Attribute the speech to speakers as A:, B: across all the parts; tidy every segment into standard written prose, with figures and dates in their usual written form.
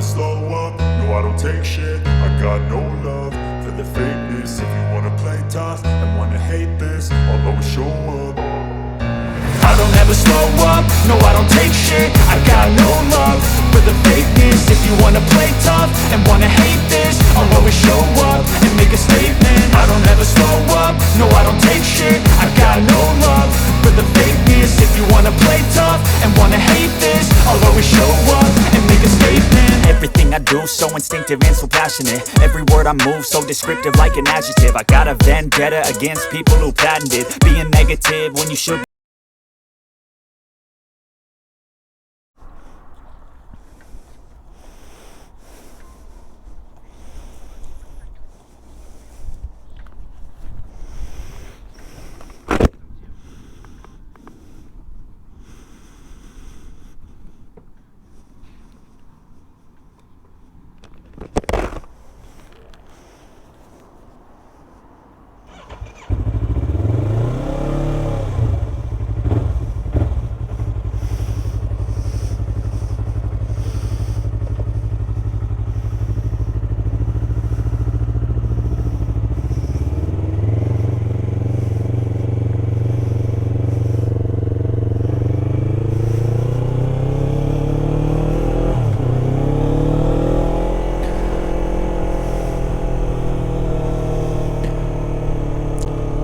A: slow up, no I don't take shit. I got no love for the fakeness. If you wanna play tough and wanna hate this, I'll always show up. I don't ever slow up, no I don't take shit. I got no love for the fakeness. If you wanna play tough and wanna hate this, I'll always show up and make a statement. I don't ever slow up, no I don't take shit. I got no love for the fakeness. If you wanna play tough and wanna hate this, I'll always show up and make a statement. Everything I do so instinctive and so passionate. Every word I move so descriptive like an adjective. I got a vendetta against people who patented being negative when you should.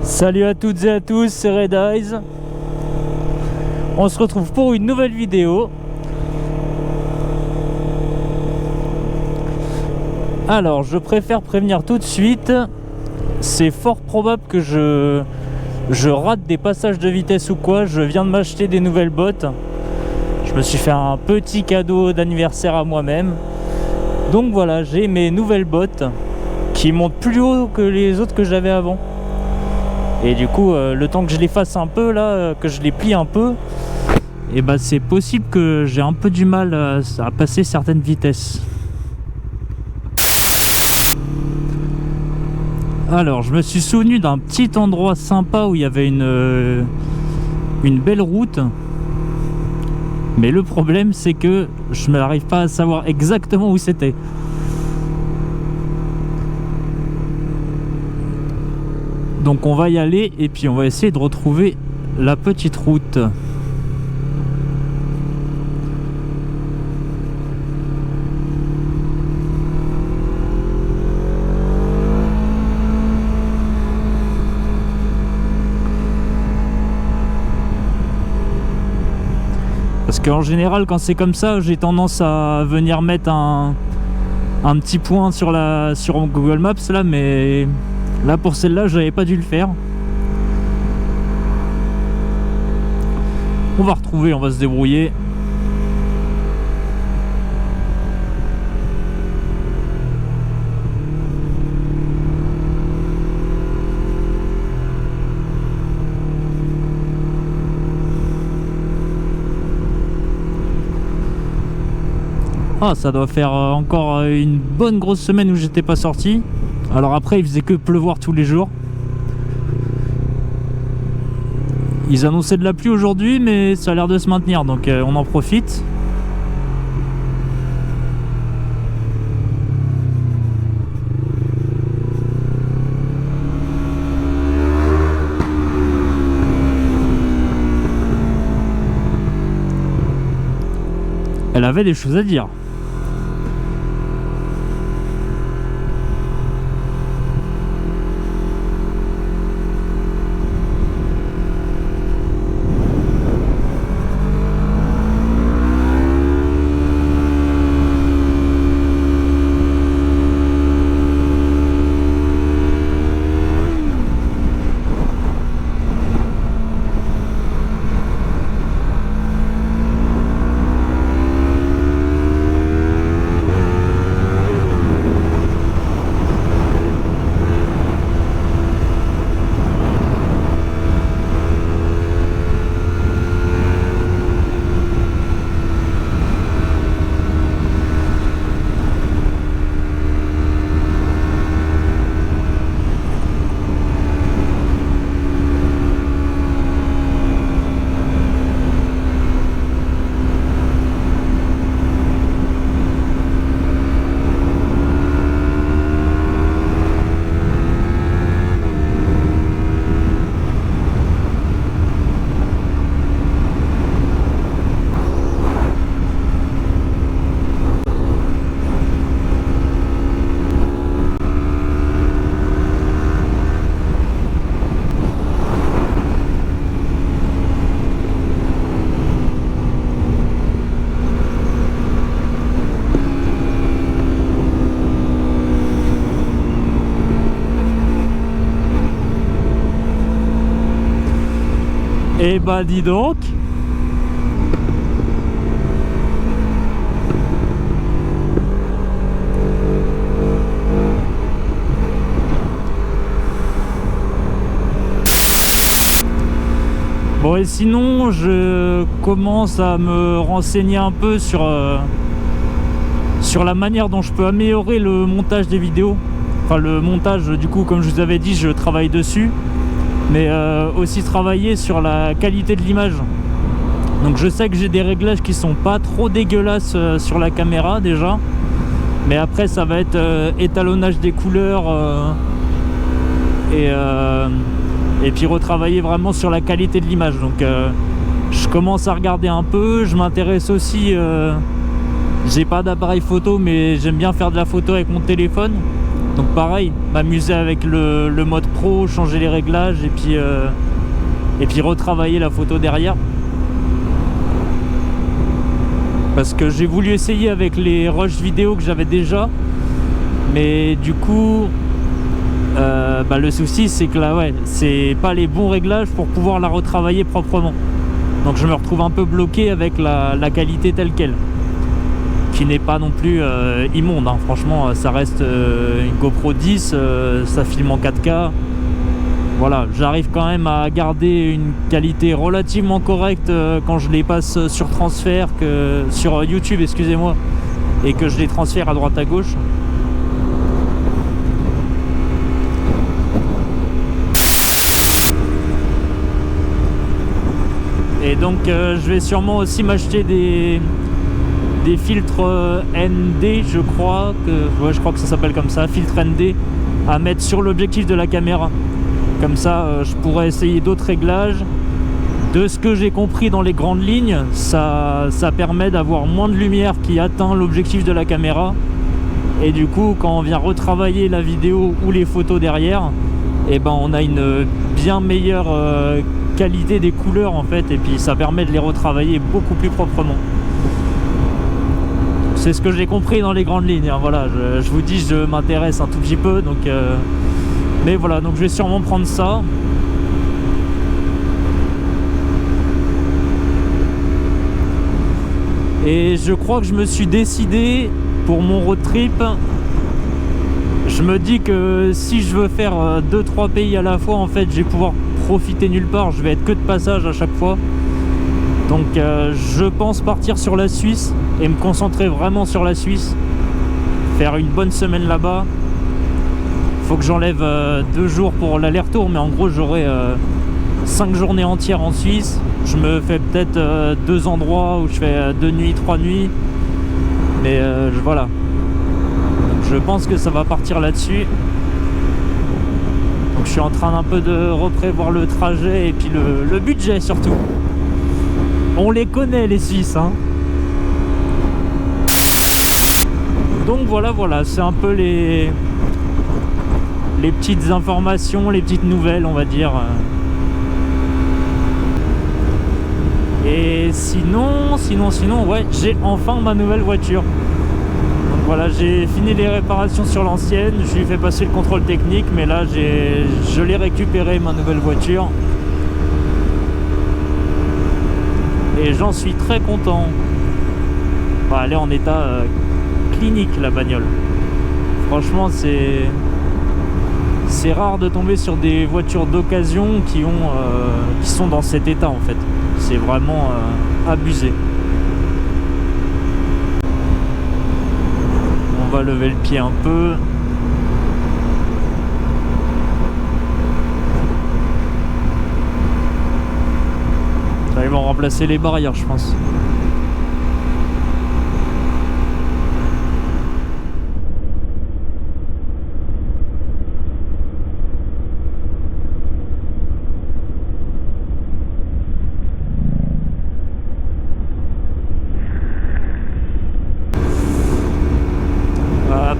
B: Salut à toutes et à tous, c'est Red Eyes. On se retrouve pour une nouvelle vidéo. Alors, je préfère prévenir tout de suite. C'est fort probable que je rate des passages de vitesse ou quoi. Je viens de m'acheter des nouvelles bottes. Je me suis fait un petit cadeau d'anniversaire à moi-même. Donc voilà, j'ai mes nouvelles bottes qui montent plus haut que les autres que j'avais avant. Et du coup, le temps que je les fasse un peu là, que je les plie un peu, et bah c'est possible que j'ai un peu du mal à passer certaines vitesses. Alors, je me suis souvenu d'un petit endroit sympa où il y avait une belle route. Mais le problème, c'est que je n'arrive pas à savoir exactement où c'était. Donc on va y aller et puis on va essayer de retrouver la petite route. Parce qu'en général quand c'est comme ça, j'ai tendance à venir mettre un petit point sur Google Maps là, mais là pour celle-là j'avais pas dû le faire. On va retrouver, on va se débrouiller. Ah, ça doit faire encore une bonne grosse semaine où j'étais pas sorti. Alors après il faisait que pleuvoir tous les jours. Ils annonçaient de la pluie aujourd'hui mais ça a l'air de se maintenir, donc on en profite. Elle avait des choses à dire. Eh bah dis donc. Bon, et sinon je commence à me renseigner un peu sur la manière dont je peux améliorer le montage des vidéos. Enfin le montage, du coup, comme je vous avais dit, je travaille dessus, mais aussi travailler sur la qualité de l'image. Donc je sais que j'ai des réglages qui sont pas trop dégueulasses sur la caméra déjà, mais après ça va être étalonnage des couleurs et puis retravailler vraiment sur la qualité de l'image. Donc je commence à regarder un peu, je m'intéresse aussi, j'ai pas d'appareil photo mais j'aime bien faire de la photo avec mon téléphone. Donc pareil, m'amuser avec le mode pro, changer les réglages et puis retravailler la photo derrière. Parce que j'ai voulu essayer avec les rushs vidéo que j'avais déjà, mais du coup le souci c'est que là c'est pas les bons réglages pour pouvoir la retravailler proprement. Donc je me retrouve un peu bloqué avec la qualité telle quelle, qui n'est pas non plus immonde, hein. Franchement ça reste une GoPro 10, ça filme en 4K. Voilà, j'arrive quand même à garder une qualité relativement correcte quand je les passe sur transfert, sur YouTube, excusez-moi, et que je les transfère à droite à gauche. Et donc je vais sûrement aussi m'acheter des filtres ND, je crois que ça s'appelle comme ça, filtre ND, à mettre sur l'objectif de la caméra. Comme ça je pourrais essayer d'autres réglages. De ce que j'ai compris dans les grandes lignes, ça permet d'avoir moins de lumière qui atteint l'objectif de la caméra, et du coup quand on vient retravailler la vidéo ou les photos derrière, et ben on a une bien meilleure qualité des couleurs en fait, et puis ça permet de les retravailler beaucoup plus proprement. C'est ce que j'ai compris dans les grandes lignes, hein. Voilà, je vous dis, je m'intéresse un tout petit peu, donc mais voilà, donc je vais sûrement prendre ça. Et je crois que je me suis décidé pour mon road trip. Je me dis que si je veux faire 2-3 pays à la fois, en fait je vais pouvoir profiter nulle part, je vais être que de passage à chaque fois. Donc je pense partir sur la Suisse et me concentrer vraiment sur la Suisse, faire une bonne semaine là-bas. Faut que j'enlève 2 jours pour l'aller-retour, mais en gros j'aurai 5 journées entières en Suisse. Je me fais peut-être 2 endroits où je fais 2 nuits, 3 nuits, mais voilà. Donc, je pense que ça va partir là-dessus. Donc je suis en train d'un peu de reprévoir le trajet et puis le budget surtout. On les connaît les Suisses, hein. Donc voilà, c'est un peu les petites informations, les petites nouvelles, on va dire. Et sinon, ouais, j'ai enfin ma nouvelle voiture. Donc voilà, j'ai fini les réparations sur l'ancienne, je lui ai fait passer le contrôle technique, mais là je l'ai récupéré, ma nouvelle voiture. Et j'en suis très content. Enfin, elle est en état clinique, la bagnole. Franchement, c'est rare de tomber sur des voitures d'occasion qui sont dans cet état en fait. C'est vraiment abusé. On va lever le pied un peu. Là, ils vont remplacer les barrières, je pense.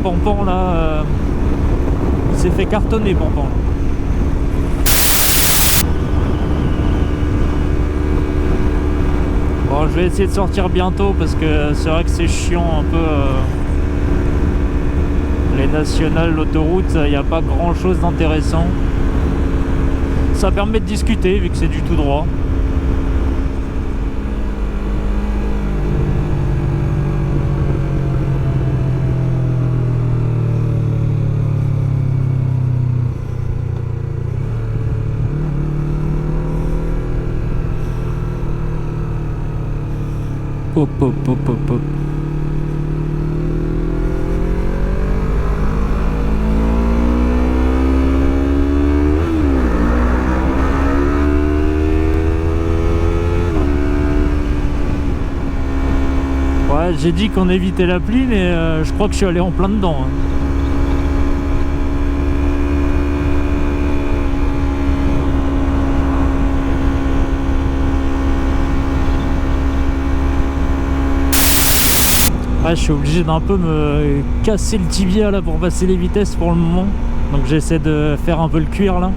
B: Pampan là, il s'est fait cartonner Pampan. Bon, je vais essayer de sortir bientôt parce que c'est vrai que c'est chiant un peu. Les nationales, l'autoroute, il n'y a pas grand chose d'intéressant. Ça permet de discuter vu que c'est du tout droit. Hop, hop, hop, hop. Ouais, j'ai dit qu'on évitait la pluie, mais je crois que je suis allé en plein dedans. Hein. Ouais, je suis obligé d'un peu me casser le tibia là pour passer les vitesses pour le moment. Donc j'essaie de faire un peu le cuir là.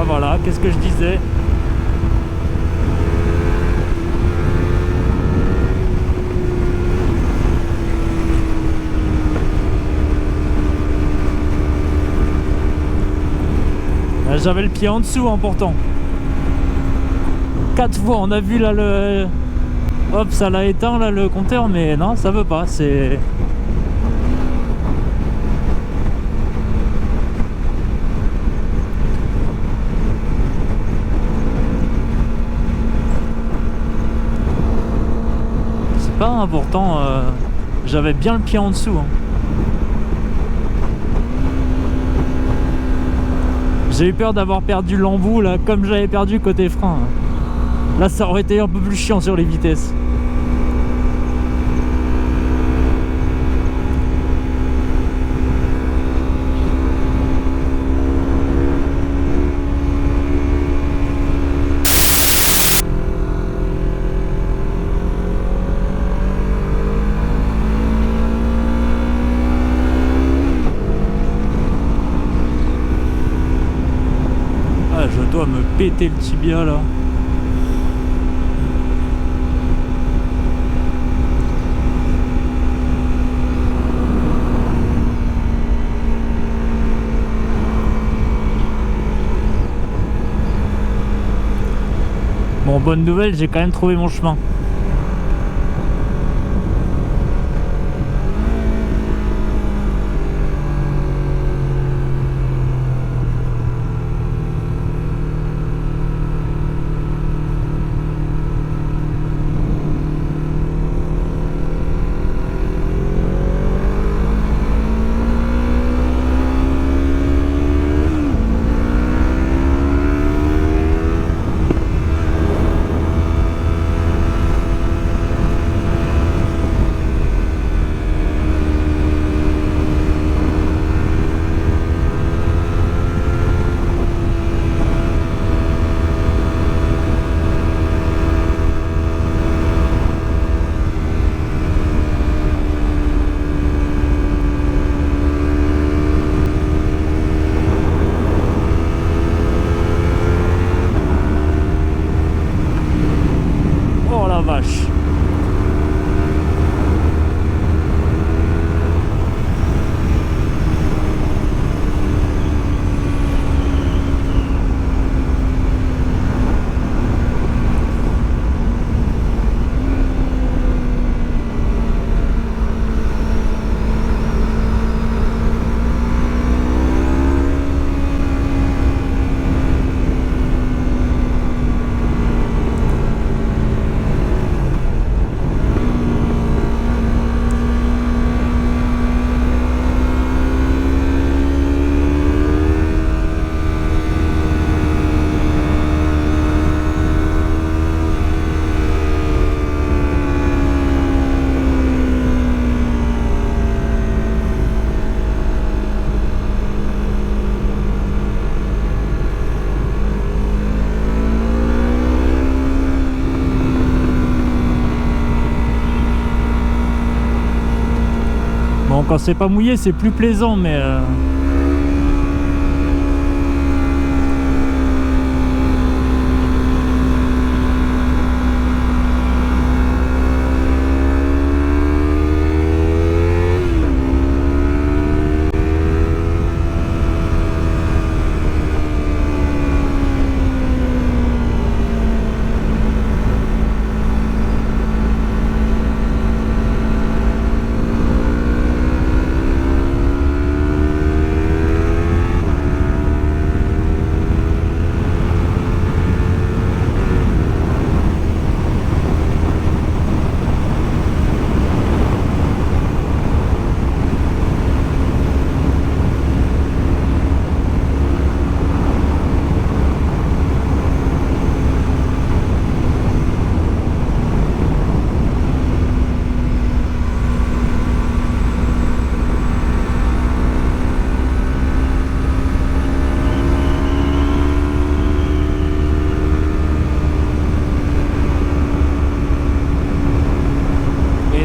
B: Voilà, qu'est-ce que je disais? J'avais le pied en dessous hein, pourtant. 4 fois on a vu là le... Hop, ça l'a éteint là le compteur, mais non, ça veut pas, c'est... C'est pas important, j'avais bien le pied en dessous. Hein. J'ai eu peur d'avoir perdu l'embout là, comme j'avais perdu côté frein. Là ça aurait été un peu plus chiant sur les vitesses. Je dois me péter le tibia là. Bon, bonne nouvelle, j'ai quand même trouvé mon chemin. Donc quand c'est pas mouillé, c'est plus plaisant, mais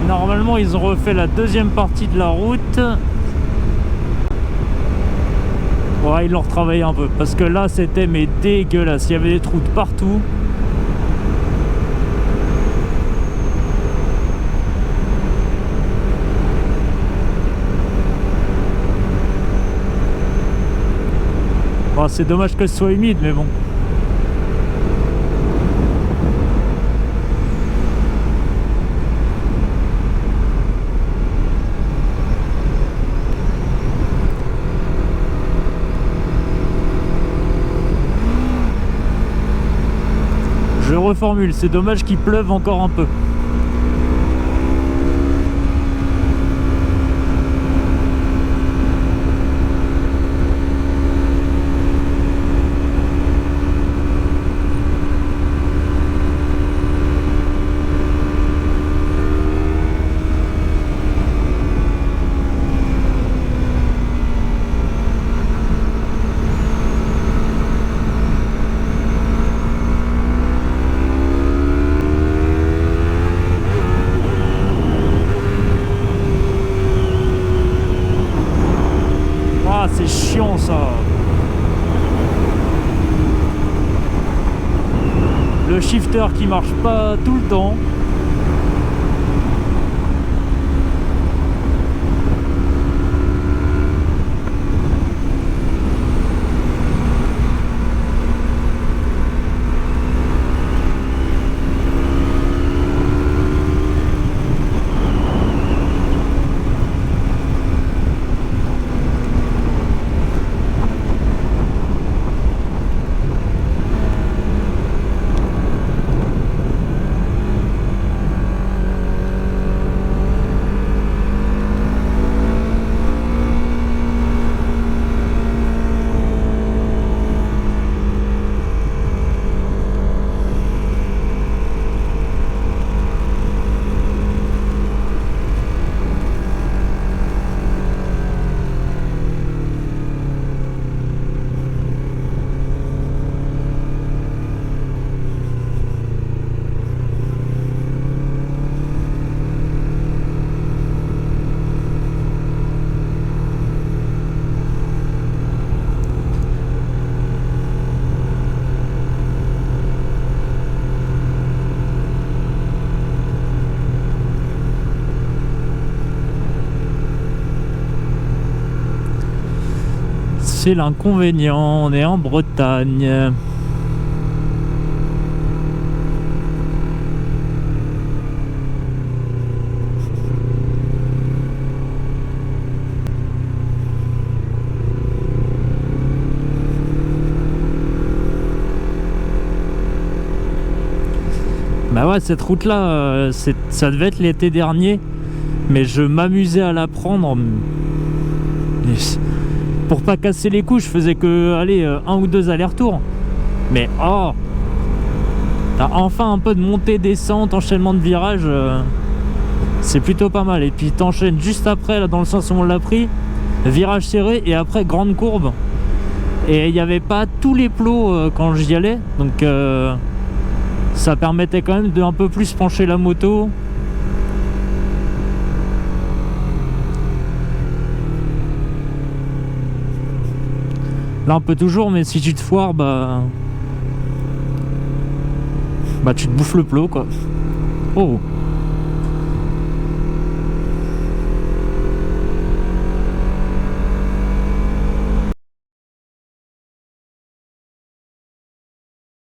B: normalement ils ont refait la deuxième partie de la route. Ouais, ils l'ont retravaillé un peu parce que là c'était mais dégueulasse, il y avait des trous de partout. Bon, c'est dommage que ce soit humide, mais bon. Je reformule, c'est dommage qu'il pleuve encore un peu. C'est chiant ça. Le shifter qui marche pas tout le temps. C'est l'inconvénient, on est en Bretagne. Bah ouais, cette route là, ça devait être l'été dernier, mais je m'amusais à la prendre. Pour pas casser les coups, je faisais que aller 1 ou 2 allers-retours. Mais oh, t'as enfin un peu de montée, descente, enchaînement de virages, c'est plutôt pas mal. Et puis t'enchaînes juste après, là dans le sens où on l'a pris, virage serré et après grande courbe. Et il n'y avait pas tous les plots quand j'y allais, donc ça permettait quand même de un peu plus pencher la moto. Là, on peut toujours, mais si tu te foires, bah tu te bouffes le plot, quoi. Oh.